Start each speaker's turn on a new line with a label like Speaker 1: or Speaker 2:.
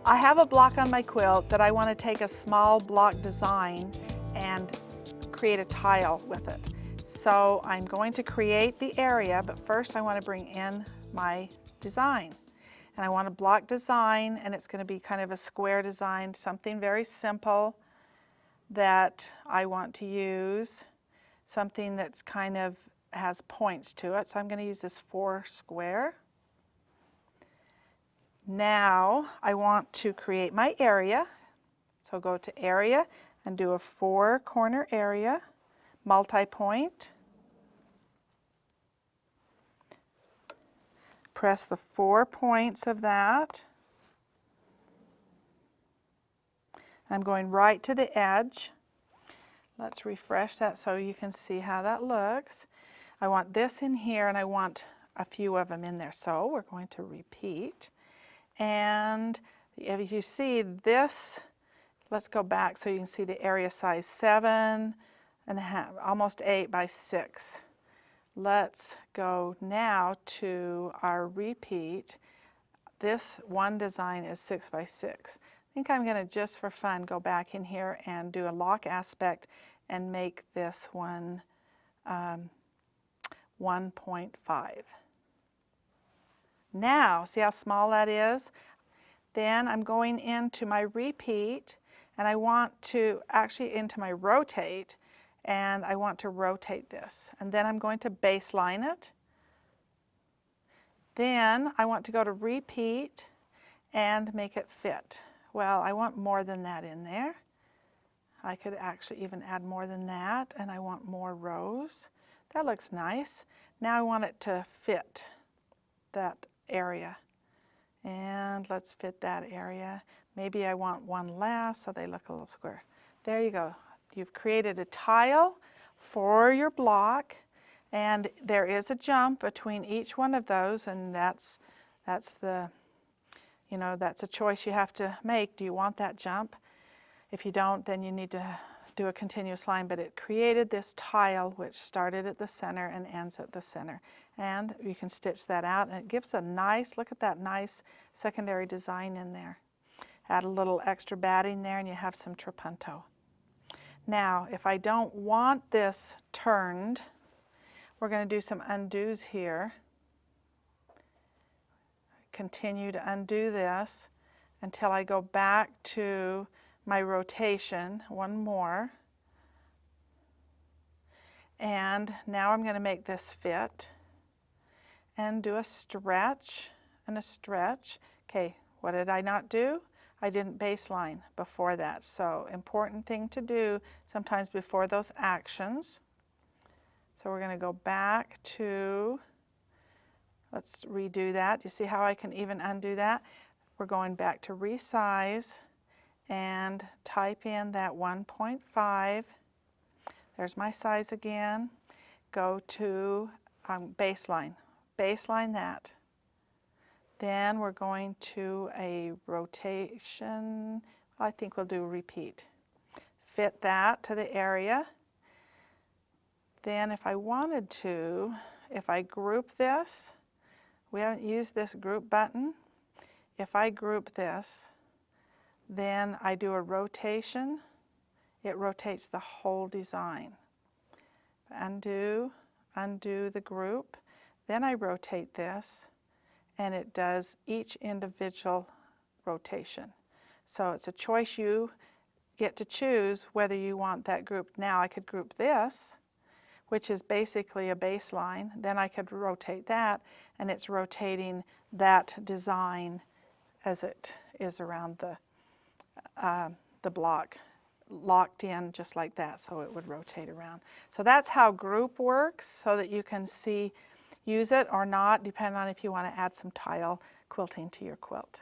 Speaker 1: I have a block on my quilt that I want to take a small block design and create a tile with it. So I'm going to create the area, but first I want to bring in my design. And I want a block design, and it's going to be kind of a square design, something very simple that I want to use, something that's kind of has points to it. So I'm going to use this 4 square. Now I want to create my area. So go to area and do a 4 corner area, multi-point. Press the 4 points of that. I'm going right to the edge. Let's refresh that so you can see how that looks. I want this in here, and I want a few of them in there. So we're going to repeat. And if you see this, let's go back so you can see the area size 7.5, almost 8 by 6. Let's go now to our repeat. This one design is 6 by 6. I think I'm going to, just for fun, go back in here and do a lock aspect and make this one 1.5. Now, see how small that is? Then I'm going into my repeat, and I want to actually into my rotate, and I want to rotate this. And then I'm going to baseline it. Then I want to go to repeat and make it fit. Well, I want more than that in there. I could actually even add more than that, and I want more rows. That looks nice. Now I want it to fit that area. And let's fit that area. Maybe I want one last so they look a little square. There you go. You've created a tile for your block, and there is a jump between each one of those, and that's the, you know, that's a choice you have to make. Do you want that jump? If you don't, then you need to do a continuous line, but it created this tile which started at the center and ends at the center. And you can stitch that out, and it gives a nice, look at that nice secondary design in there. Add a little extra batting there, and you have some trapunto. Now, if I don't want this turned, we're going to do some undos here. Continue to undo this until I go back to my rotation, one more. And now I'm going to make this fit and do a stretch and a stretch. Okay, what did I not do? I didn't baseline before that. So important thing to do sometimes before those actions. So we're going to go back to, let's redo that. You see how I can even undo that? We're going back to resize and type in that 1.5. There's my size again. Go to baseline. Baseline that. Then we're going to a rotation. I think we'll do a repeat. Fit that to the area. Then if I wanted to, if I group this, we haven't used this group button. If I group this, then I do a rotation. It rotates the whole design. Undo, undo the group. Then I rotate this, and it does each individual rotation. So it's a choice you get to choose whether you want that group. Now I could group this, which is basically a baseline. Then I could rotate that, and it's rotating that design as it is around the block, locked in just like that, so it would rotate around. So that's how group works, so that you can see, use it or not, depending on if you want to add some tile quilting to your quilt.